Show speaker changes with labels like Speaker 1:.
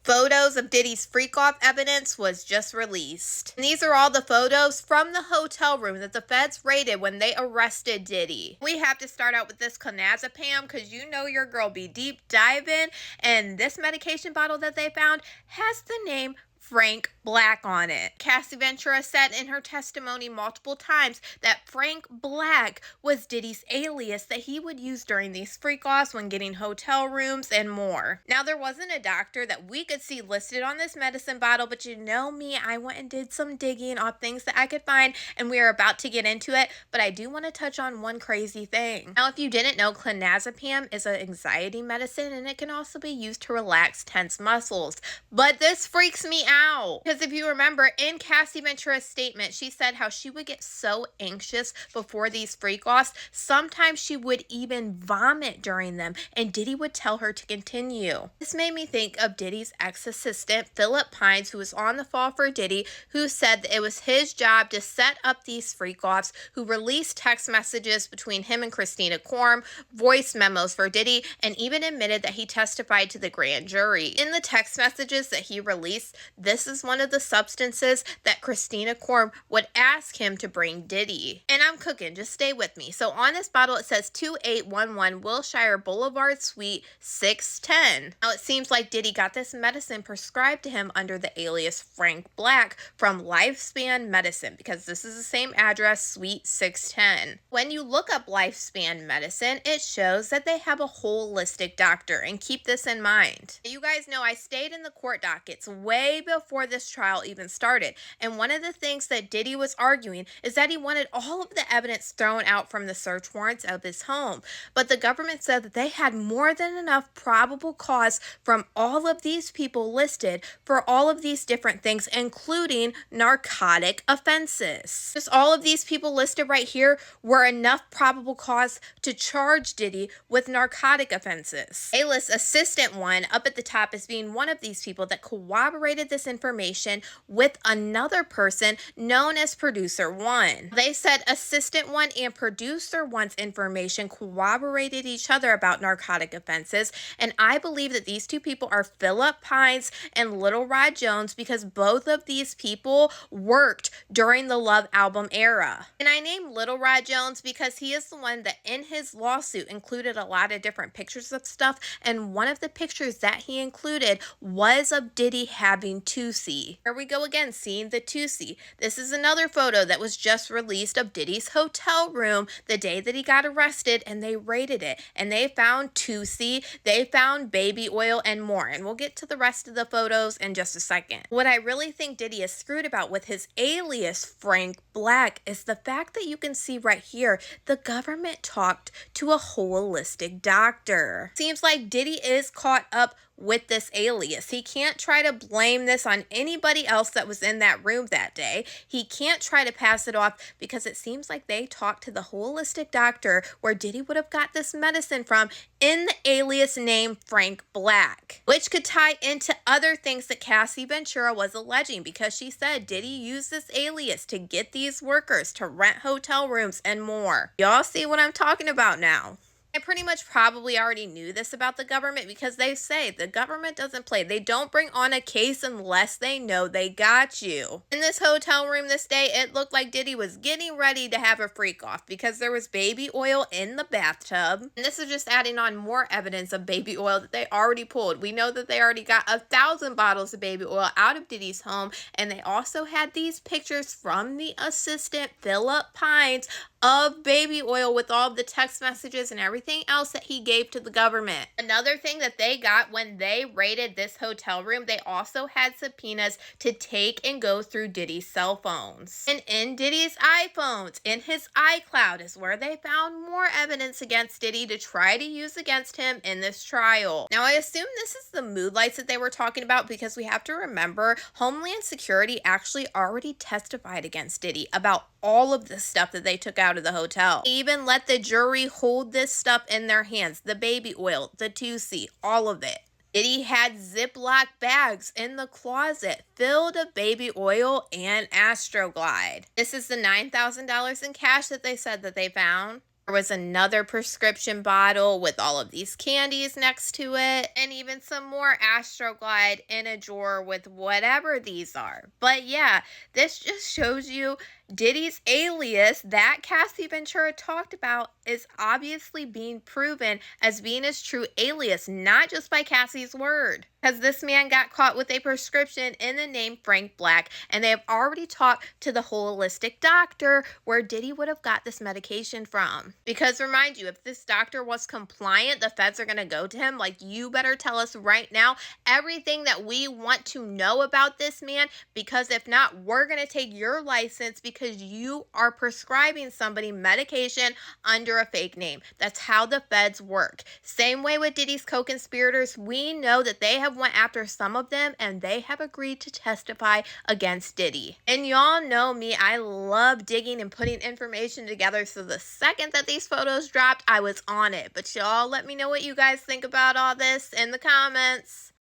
Speaker 1: Photos of Diddy's freak-off evidence was just released. And these are all the photos from the hotel room that the feds raided when they arrested Diddy. We have to start out with this clonazepam because you know your girl be deep diving, and this medication bottle that they found has the name Frank Black on it. Cassie Ventura said in her testimony multiple times that Frank Black was Diddy's alias that he would use during these freak-offs when getting hotel rooms and more. Now, there wasn't a doctor that we could see listed on this medicine bottle, but you know me, I went and did some digging on things that I could find, and we are about to get into it, but I do want to touch on one crazy thing. Now, if you didn't know, clonazepam is an anxiety medicine, and it can also be used to relax tense muscles, but this freaks me out. Because if you remember, in Cassie Ventura's statement, she said how she would get so anxious before these freak-offs, sometimes she would even vomit during them, and Diddy would tell her to continue. This made me think of Diddy's ex-assistant, Philip Pines, who was on the fall for Diddy, who said that it was his job to set up these freak-offs, who released text messages between him and Christina Korm, voice memos for Diddy, and even admitted that he testified to the grand jury. In the text messages that he released, this is one of the substances that Christina Korm would ask him to bring Diddy. And I'm cooking, just stay with me. So on this bottle, it says 2811 Wilshire Boulevard Suite 610. Now, it seems like Diddy got this medicine prescribed to him under the alias Frank Black from Lifespan Medicine, because this is the same address, Suite 610. When you look up Lifespan Medicine, it shows that they have a holistic doctor, and keep this in mind. You guys know I stayed in the court dockets way before this trial even started, and one of the things that Diddy was arguing is that he wanted all of the evidence thrown out from the search warrants of his home, but the government said that they had more than enough probable cause from all of these people listed for all of these different things, including narcotic offenses. Just all of these people listed right here were enough probable cause to charge Diddy with narcotic offenses. Alias Assistant 1 up at the top is being one of these people that corroborated this information with another person known as Producer 1. They said Assistant 1 and Producer 1's information corroborated each other about narcotic offenses, and I believe that these two people are Philip Pines and Little Rod Jones, because both of these people worked during the Love album era. And I named Little Rod Jones because he is the one that in his lawsuit included a lot of different pictures of stuff, and one of the pictures that he included was of Diddy having Tusi. Here we go again, seeing the Tusi. This is another photo that was just released of Diddy's hotel room the day that he got arrested, and they raided it, and they found Tusi, they found baby oil, and more, and we'll get to the rest of the photos in just a second. What I really think Diddy is screwed about with his alias Frank Black is the fact that you can see right here, the government talked to a holistic doctor. Seems like Diddy is caught up with this alias. He can't try to blame this on anybody else that was in that room that day. He can't try to pass it off because it seems like they talked to the holistic doctor where Diddy would have got this medicine from in the alias name Frank Black, which could tie into other things that Cassie Ventura was alleging, because she said Diddy used this alias to get these workers to rent hotel rooms and more. Y'all see what I'm talking about now? I pretty much probably already knew this about the government, because they say the government doesn't play. They don't bring on a case unless they know they got you. In this hotel room this day, it looked like Diddy was getting ready to have a freak off because there was baby oil in the bathtub. And this is just adding on more evidence of baby oil that they already pulled. We know that they already got 1,000 bottles of baby oil out of Diddy's home, and they also had these pictures from the assistant Philip Pines of baby oil with all the text messages and everything else that he gave to the government. Another thing that they got when they raided this hotel room, they also had subpoenas to take and go through Diddy's cell phones. And in Diddy's iPhones, in his iCloud, is where they found more evidence against Diddy to try to use against him in this trial. Now, I assume this is the mood lights that they were talking about, because we have to remember Homeland Security actually already testified against Diddy about all of the stuff that they took out of the hotel. They even let the jury hold this stuff in their hands, the baby oil, the Tusi, all of it. Diddy had Ziploc bags in the closet filled of baby oil and Astroglide. This is the $9,000 in cash that they said that they found. There was another prescription bottle with all of these candies next to it, and even some more Astroglide in a drawer with whatever these are. But yeah, this just shows you Diddy's alias that Cassie Ventura talked about is obviously being proven as being his true alias, not just by Cassie's word. Because this man got caught with a prescription in the name Frank Black, and they have already talked to the holistic doctor where Diddy would have got this medication from. Because remind you, if this doctor was compliant, the feds are going to go to him. Like, you better tell us right now everything that we want to know about this man, because if not, we're going to take your license because you are prescribing somebody medication under a fake name. That's how the feds work. Same way with Diddy's co-conspirators, we know that they have went after some of them and they have agreed to testify against Diddy. And y'all know me, I love digging and putting information together, so the second that these photos dropped, I was on it. But y'all let me know what you guys think about all this in the comments.